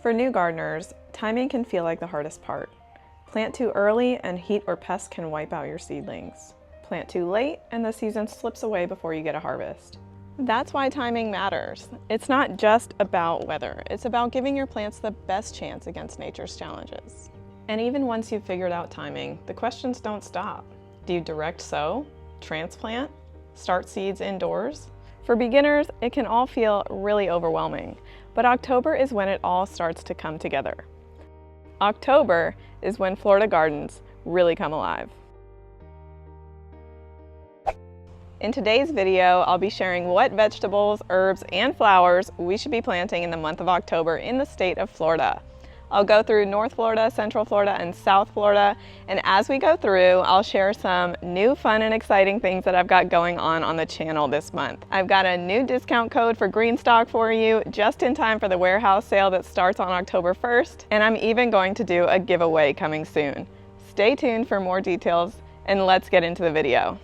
For new gardeners, timing can feel like the hardest part. Plant too early and heat or pests can wipe out your seedlings. Plant too late and the season slips away before you get a harvest. That's why timing matters. It's not just about weather, it's about giving your plants the best chance against nature's challenges. And even once you've figured out timing, the questions don't stop. Do you direct sow, transplant, start seeds indoors? For beginners, it can all feel really overwhelming, but October is when it all starts to come together. October is when Florida gardens really come alive. In today's video, I'll be sharing what vegetables, herbs, and flowers we should be planting in the month of October in the state of Florida. I'll go through North Florida, Central Florida, and South Florida, and as we go through, I'll share some new fun and exciting things that I've got going on the channel this month. I've got a new discount code for green stock for you just in time for the warehouse sale that starts on October 1st, and I'm even going to do a giveaway coming soon. Stay tuned for more details, and let's get into the video.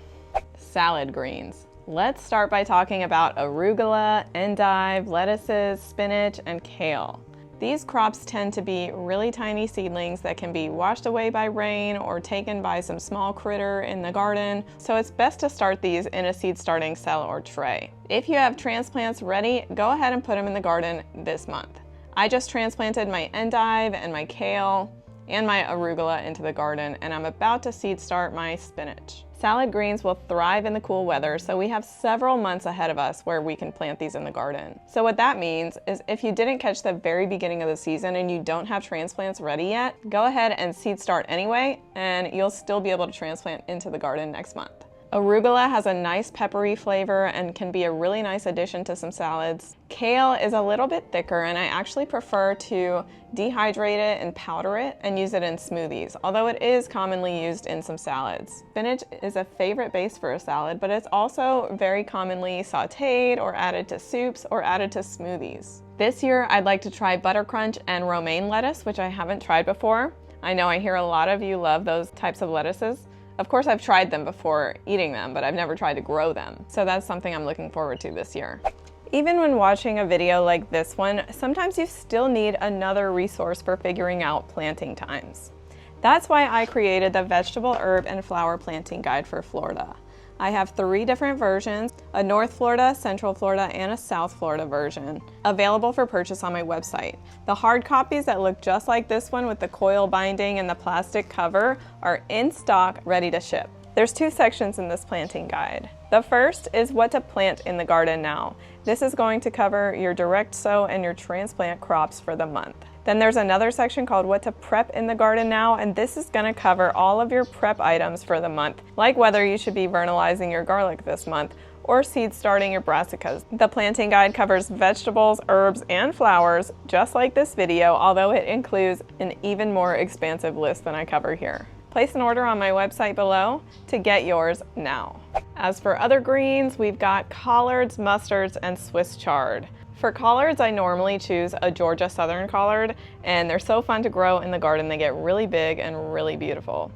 Salad greens. Let's start by talking about arugula, endive, lettuces, spinach, and kale. These crops tend to be really tiny seedlings that can be washed away by rain or taken by some small critter in the garden, so it's best to start these in a seed starting cell or tray. If you have transplants ready, go ahead and put them in the garden this month. I just transplanted my endive and my kale and my arugula into the garden, and I'm about to seed start my spinach. Salad greens will thrive in the cool weather, so we have several months ahead of us where we can plant these in the garden. So what that means is if you didn't catch the very beginning of the season and you don't have transplants ready yet, go ahead and seed start anyway, and you'll still be able to transplant into the garden next month. Arugula has a nice peppery flavor and can be a really nice addition to some salads. Kale is a little bit thicker, and I actually prefer to dehydrate it and powder it and use it in smoothies, although it is commonly used in some salads. Spinach is a favorite base for a salad, but it's also very commonly sauteed or added to soups or added to smoothies. This year, I'd like to try buttercrunch and romaine lettuce, which I haven't tried before. I know I hear a lot of you love those types of lettuces. Of course, I've tried them before eating them, but I've never tried to grow them. So that's something I'm looking forward to this year. Even when watching a video like this one, sometimes you still need another resource for figuring out planting times. That's why I created the Vegetable, Herb, and Flower Planting Guide for Florida. I have 3 different versions, a North Florida, Central Florida, and a South Florida version, available for purchase on my website. The hard copies that look just like this one with the coil binding and the plastic cover are in stock, ready to ship. There's 2 sections in this planting guide. The first is what to plant in the garden now. This is going to cover your direct sow and your transplant crops for the month. Then there's another section called what to prep in the garden now, and this is going to cover all of your prep items for the month, like whether you should be vernalizing your garlic this month or seed starting your brassicas. The planting guide covers vegetables, herbs, and flowers, just like this video, although it includes an even more expansive list than I cover here. Place an order on my website below to get yours now. As for other greens, we've got collards, mustards, and Swiss chard. For collards, I normally choose a Georgia Southern collard, and they're so fun to grow in the garden. They get really big and really beautiful.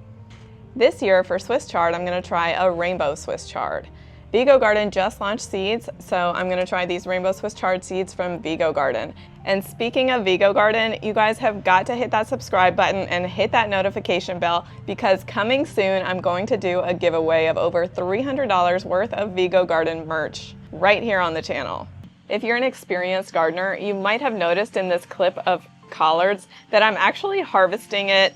This year for Swiss chard, I'm going to try a rainbow Swiss chard. Vigo Garden just launched seeds, so I'm going to try these rainbow Swiss chard seeds from Vigo Garden. And speaking of Vigo Garden, you guys have got to hit that subscribe button and hit that notification bell, because coming soon I'm going to do a giveaway of over $300 worth of Vigo Garden merch right here on the channel. If you're an experienced gardener, you might have noticed in this clip of collards that I'm actually harvesting it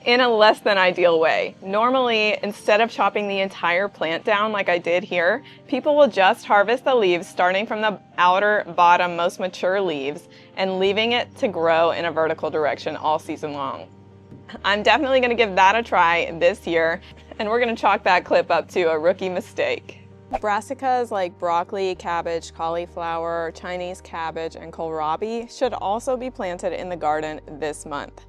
in a less than ideal way. Normally, instead of chopping the entire plant down like I did here, people will just harvest the leaves starting from the outer bottom most mature leaves and leaving it to grow in a vertical direction all season long. I'm definitely going to give that a try this year, and we're going to chalk that clip up to a rookie mistake. Brassicas like broccoli, cabbage, cauliflower, Chinese cabbage, and kohlrabi should also be planted in the garden this month.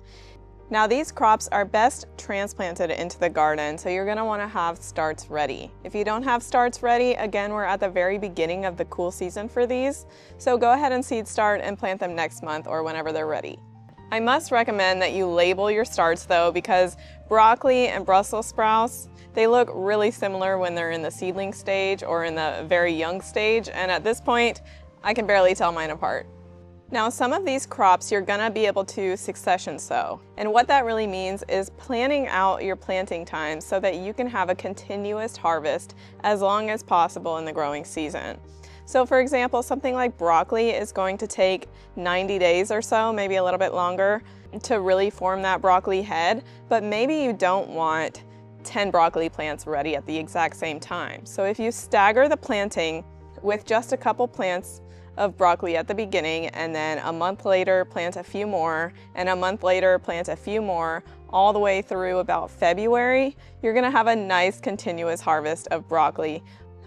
Now these crops are best transplanted into the garden, so you're going to want to have starts ready. If you don't have starts ready, again, we're at the very beginning of the cool season for these, so go ahead and seed start and plant them next month or whenever they're ready. I must recommend that you label your starts though, because broccoli and Brussels sprouts, they look really similar when they're in the seedling stage or in the very young stage, and at this point, I can barely tell mine apart. Now, some of these crops you're gonna be able to succession sow. And what that really means is planning out your planting time so that you can have a continuous harvest as long as possible in the growing season. So for example, something like broccoli is going to take 90 days or so, maybe a little bit longer, to really form that broccoli head, but maybe you don't want 10 broccoli plants ready at the exact same time. So if you stagger the planting with just a couple plants of broccoli at the beginning, and then a month later plant a few more, and a month later plant a few more, all the way through about February, you're gonna have a nice continuous harvest of broccoli.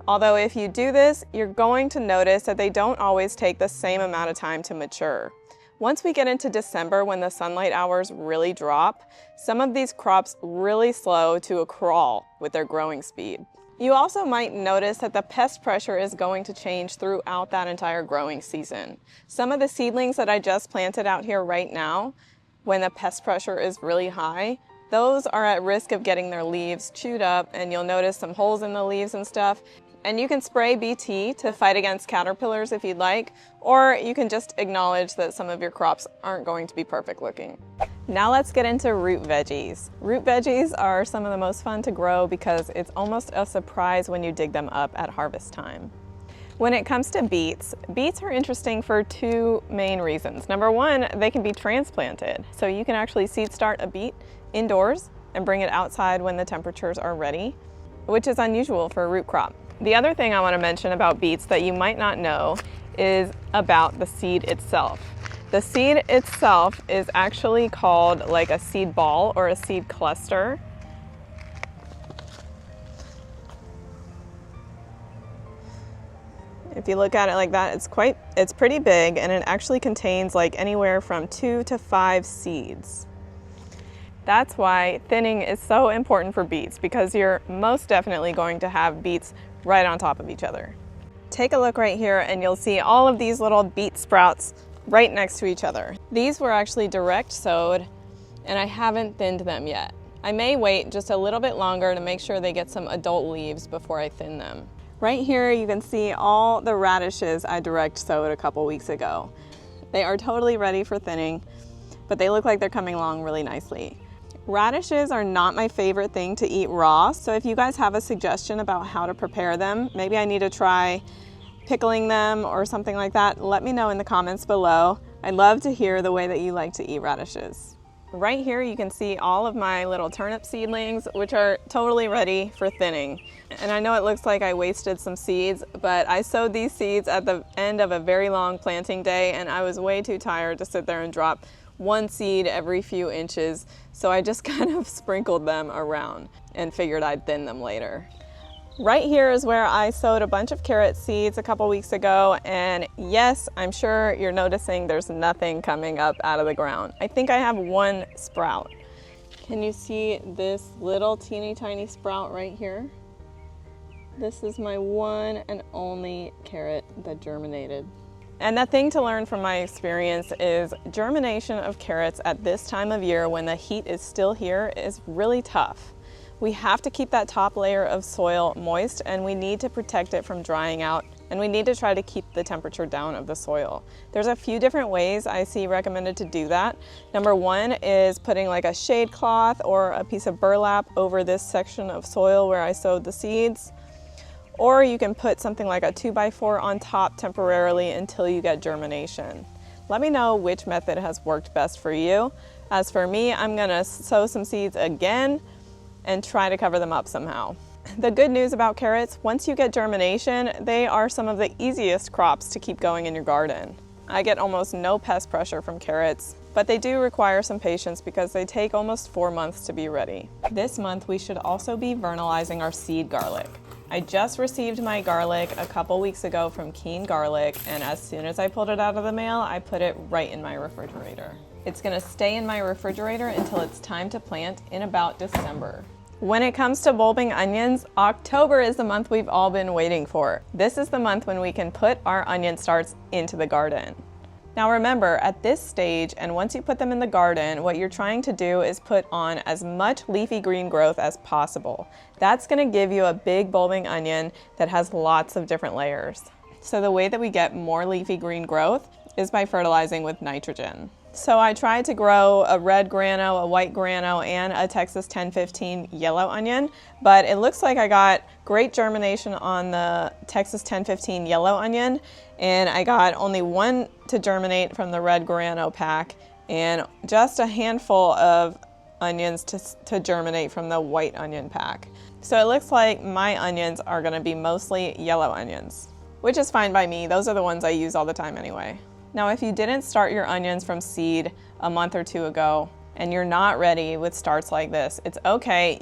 Although if you do this, you're going to notice that they don't always take the same amount of time to mature. Once we get into December, when the sunlight hours really drop, some of these crops really slow to a crawl with their growing speed. You also might notice that the pest pressure is going to change throughout that entire growing season. Some of the seedlings that I just planted out here right now, when the pest pressure is really high, those are at risk of getting their leaves chewed up, and you'll notice some holes in the leaves and stuff. And you can spray BT to fight against caterpillars if you'd like, or you can just acknowledge that some of your crops aren't going to be perfect looking. Now let's get into root veggies. Root veggies are some of the most fun to grow because it's almost a surprise when you dig them up at harvest time. When it comes to beets, beets are interesting for two main reasons. Number one, they can be transplanted. So you can actually seed start a beet indoors and bring it outside when the temperatures are ready, which is unusual for a root crop. The other thing I want to mention about beets that you might not know is about the seed itself. The seed itself is actually called like a seed ball or a seed cluster. If you look at it like that, it's pretty big, and it actually contains like anywhere from 2 to 5 seeds. That's why thinning is so important for beets, because you're most definitely going to have beets right on top of each other. Take a look right here and you'll see all of these little beet sprouts right next to each other. These were actually direct sowed, and I haven't thinned them yet. I may wait just a little bit longer to make sure they get some adult leaves before I thin them. Right here you can see all the radishes I direct sowed a couple weeks ago. They are totally ready for thinning, but they look like they're coming along really nicely. Radishes are not my favorite thing to eat raw, so if you guys have a suggestion about how to prepare them, maybe I need to try pickling them or something like that, let me know in the comments below. I'd love to hear the way that you like to eat radishes. Right here you can see all of my little turnip seedlings, which are totally ready for thinning. And I know it looks like I wasted some seeds, but I sowed these seeds at the end of a very long planting day, and I was way too tired to sit there and drop one seed every few inches, so I just kind of sprinkled them around and figured I'd thin them later. Right here is where I sowed a bunch of carrot seeds a couple weeks ago, and yes, I'm sure you're noticing there's nothing coming up out of the ground. I think I have one sprout. Can you see this little teeny tiny sprout right here? This is my one and only carrot that germinated. And the thing to learn from my experience is germination of carrots at this time of year when the heat is still here is really tough. We have to keep that top layer of soil moist, and we need to protect it from drying out, and we need to try to keep the temperature down of the soil. There's a few different ways I see recommended to do that. Number one is putting like a shade cloth or a piece of burlap over this section of soil where I sowed the seeds. Or you can put something like a 2x4 on top temporarily until you get germination. Let me know which method has worked best for you. As for me, I'm gonna sow some seeds again and try to cover them up somehow. The good news about carrots, once you get germination, they are some of the easiest crops to keep going in your garden. I get almost no pest pressure from carrots, but they do require some patience because they take almost 4 months to be ready. This month, we should also be vernalizing our seed garlic. I just received my garlic a couple weeks ago from Keen Garlic, and as soon as I pulled it out of the mail, I put it right in my refrigerator. It's gonna stay in my refrigerator until it's time to plant in about December. When it comes to bulbing onions, October is the month we've all been waiting for. This is the month when we can put our onion starts into the garden. Now remember, at this stage, and once you put them in the garden, what you're trying to do is put on as much leafy green growth as possible. That's gonna give you a big bulbing onion that has lots of different layers. So the way that we get more leafy green growth is by fertilizing with nitrogen. So I tried to grow a red grano, a white grano, and a Texas 1015 yellow onion, but it looks like I got great germination on the Texas 1015 yellow onion, and I got only one to germinate from the red grano pack, and just a handful of onions to germinate from the white onion pack. So it looks like my onions are going to be mostly yellow onions, which is fine by me. Those are the ones I use all the time anyway. Now, if you didn't start your onions from seed a month or two ago and you're not ready with starts like this, it's okay.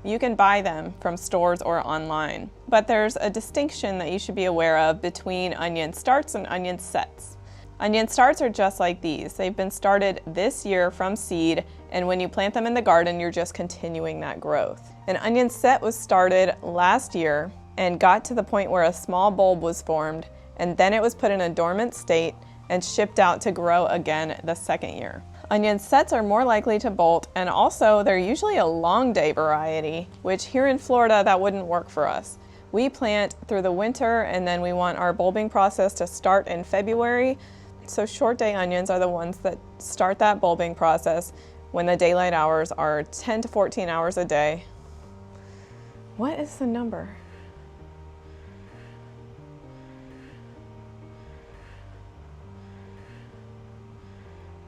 You can buy them from stores or online. But there's a distinction that you should be aware of between onion starts and onion sets. Onion starts are just like these. They've been started this year from seed, and when you plant them in the garden, you're just continuing that growth. An onion set was started last year and got to the point where a small bulb was formed, and then it was put in a dormant state and shipped out to grow again the second year. Onion sets are more likely to bolt, and also they're usually a long day variety, which here in Florida, that wouldn't work for us. We plant through the winter, and then we want our bulbing process to start in February. So short day onions are the ones that start that bulbing process when the daylight hours are 10 to 14 hours a day. What is the number?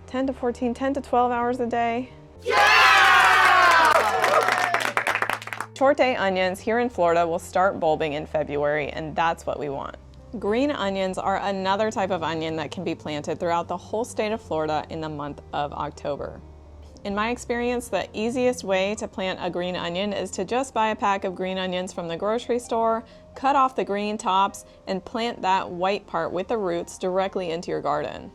Ten to 12 hours a day. Yeah! Short day onions here in Florida will start bulbing in February, and that's what we want. Green onions are another type of onion that can be planted throughout the whole state of Florida in the month of October. In my experience, the easiest way to plant a green onion is to just buy a pack of green onions from the grocery store, cut off the green tops, and plant that white part with the roots directly into your garden.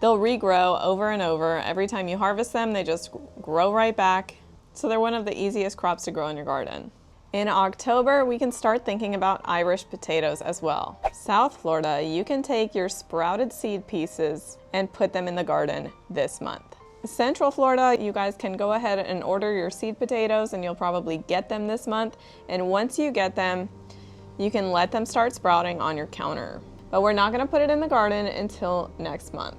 They'll regrow over and over. Every time you harvest them, they just grow right back. So they're one of the easiest crops to grow in your garden. In October, we can start thinking about Irish potatoes as well. South Florida, you can take your sprouted seed pieces and put them in the garden this month. Central Florida, you guys can go ahead and order your seed potatoes, and you'll probably get them this month. And once you get them, you can let them start sprouting on your counter. But we're not going to put it in the garden until next month.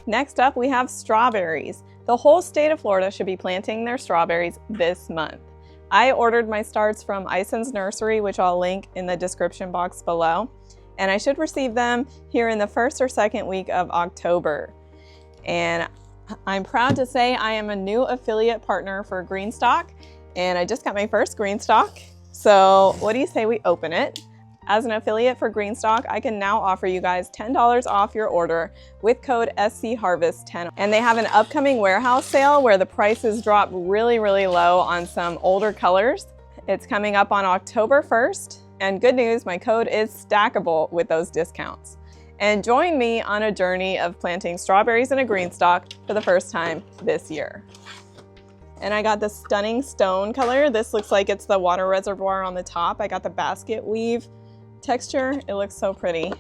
Next up, we have strawberries. The whole state of Florida should be planting their strawberries this month. I ordered my starts from Ison's Nursery, which I'll link in the description box below, and I should receive them here in the first or second week of October. And I'm proud to say I am a new affiliate partner for Greenstock, and I just got my first Greenstock. So what do you say we open it? As an affiliate for Greenstock, I can now offer you guys $10 off your order with code SCHarvest10. And they have an upcoming warehouse sale where the prices drop really, really low on some older colors. It's coming up on October 1st. And good news, my code is stackable with those discounts. And join me on a journey of planting strawberries in a Greenstock for the first time this year. And I got the stunning stone color. This looks like it's the water reservoir on the top. I got the basket weave texture. It looks so pretty.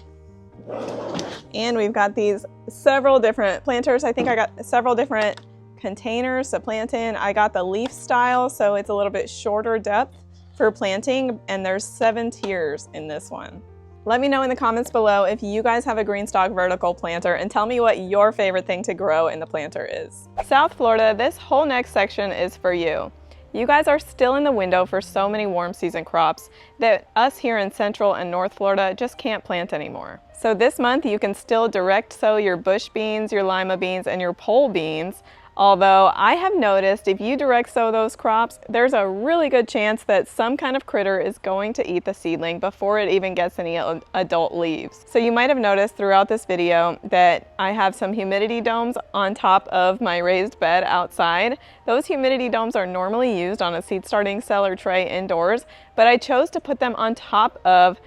And we've got these several different planters. I think I got several different containers to plant in. I got the leaf style, so it's a little bit shorter depth for planting, and there's 7 tiers in this one. Let me know in the comments below if you guys have a Greenstock vertical planter, and tell me what your favorite thing to grow in the planter is. South Florida, this whole next section is for you. You guys are still in the window for so many warm season crops that us here in Central and North Florida just can't plant anymore. So this month you can still direct sow your bush beans, your lima beans, and your pole beans. Although I have noticed if you direct sow those crops, there's a really good chance that some kind of critter is going to eat the seedling before it even gets any adult leaves. So you might have noticed throughout this video that I have some humidity domes on top of my raised bed outside. Those humidity domes are normally used on a seed starting cell or tray indoors, but I chose to put them on top of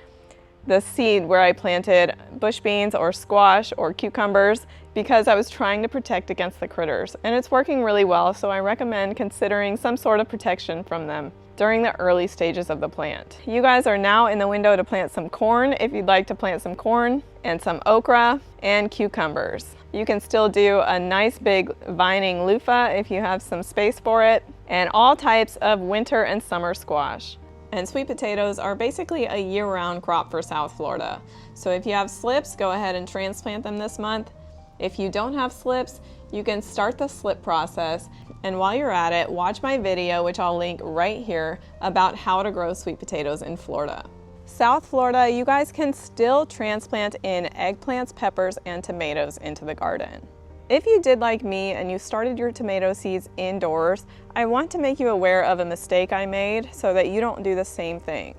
the seed where I planted bush beans or squash or cucumbers because I was trying to protect against the critters, and it's working really well, so I recommend considering some sort of protection from them during the early stages of the plant. You guys are now in the window to plant some corn if you'd like to plant some corn, and some okra and cucumbers. You can still do a nice big vining loofah if you have some space for it, and all types of winter and summer squash. And sweet potatoes are basically a year-round crop for South Florida. So if you have slips, go ahead and transplant them this month. If you don't have slips, you can start the slip process, and while you're at it, watch my video, which I'll link right here, about how to grow sweet potatoes in Florida. South Florida, you guys can still transplant in eggplants, peppers, and tomatoes into the garden. If you did like me and you started your tomato seeds indoors, I want to make you aware of a mistake I made so that you don't do the same thing.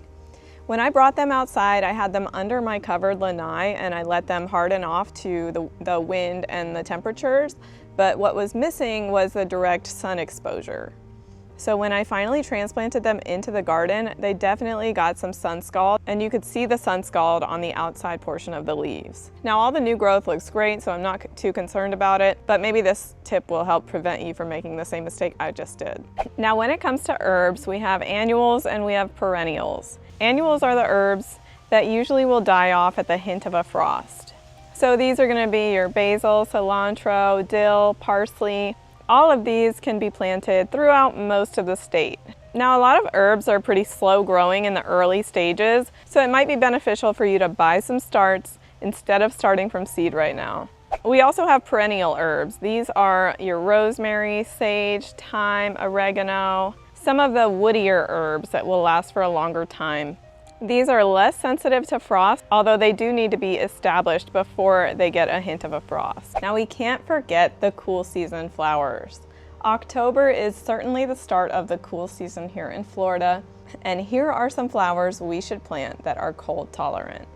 When I brought them outside, I had them under my covered lanai and I let them harden off to the wind and the temperatures, but what was missing was the direct sun exposure. So when I finally transplanted them into the garden, they definitely got some sun scald, and you could see the sun scald on the outside portion of the leaves. Now all the new growth looks great, so I'm not too concerned about it, but maybe this tip will help prevent you from making the same mistake I just did. Now when it comes to herbs, we have annuals and we have perennials. Annuals are the herbs that usually will die off at the hint of a frost. So these are going to be your basil, cilantro, dill, parsley. All of these can be planted throughout most of the state. Now, a lot of herbs are pretty slow growing in the early stages, so it might be beneficial for you to buy some starts instead of starting from seed right now. We also have perennial herbs. These are your rosemary, sage, thyme, oregano, some of the woodier herbs that will last for a longer time. These are less sensitive to frost, although they do need to be established before they get a hint of a frost. Now we can't forget the cool season flowers. October is certainly the start of the cool season here in Florida, and here are some flowers we should plant that are cold tolerant.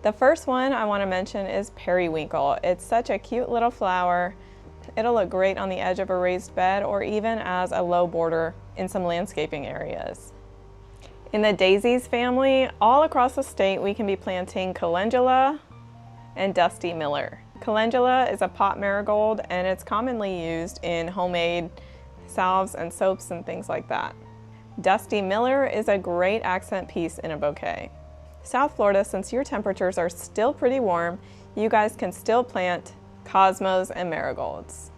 The first one I want to mention is periwinkle. It's such a cute little flower. It'll look great on the edge of a raised bed or even as a low border in some landscaping areas. In the daisies family, all across the state, we can be planting calendula and dusty miller. Calendula is a pot marigold, and it's commonly used in homemade salves and soaps and things like that. Dusty miller is a great accent piece in a bouquet. South Florida, since your temperatures are still pretty warm, you guys can still plant cosmos and marigolds.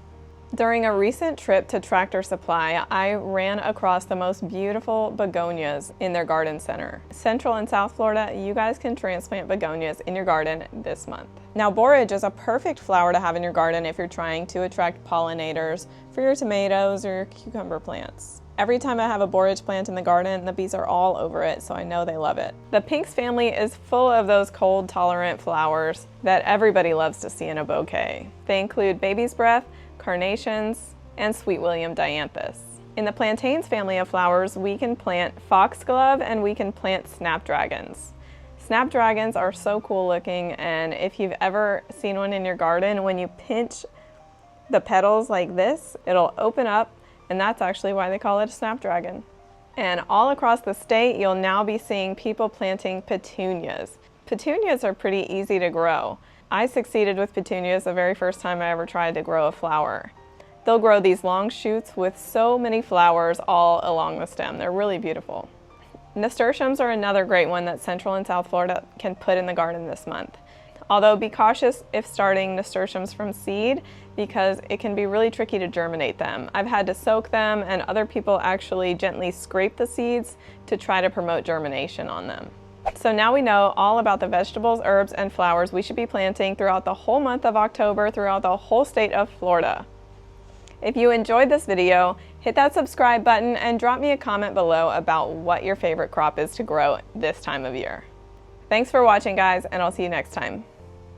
During a recent trip to Tractor Supply, I ran across the most beautiful begonias in their garden center. Central and South Florida, you guys can transplant begonias in your garden this month. Now, borage is a perfect flower to have in your garden if you're trying to attract pollinators for your tomatoes or your cucumber plants. Every time I have a borage plant in the garden, the bees are all over it, so I know they love it. The pinks family is full of those cold tolerant flowers that everybody loves to see in a bouquet. They include baby's breath, carnations, and sweet William dianthus. In the plantains family of flowers, we can plant foxglove and we can plant snapdragons. Snapdragons are so cool looking, and if you've ever seen one in your garden, when you pinch the petals like this, it'll open up, and that's actually why they call it a snapdragon. And all across the state, you'll now be seeing people planting petunias. Petunias are pretty easy to grow. I succeeded with petunias the very first time I ever tried to grow a flower. They'll grow these long shoots with so many flowers all along the stem. They're really beautiful. Nasturtiums are another great one that Central and South Florida can put in the garden this month. Although be cautious if starting nasturtiums from seed, because it can be really tricky to germinate them. I've had to soak them, and other people actually gently scrape the seeds to try to promote germination on them. So now we know all about the vegetables, herbs, and flowers we should be planting throughout the whole month of October throughout the whole state of Florida. If you enjoyed this video, hit that subscribe button and drop me a comment below about what your favorite crop is to grow this time of year. Thanks for watching, guys, and I'll see you next time.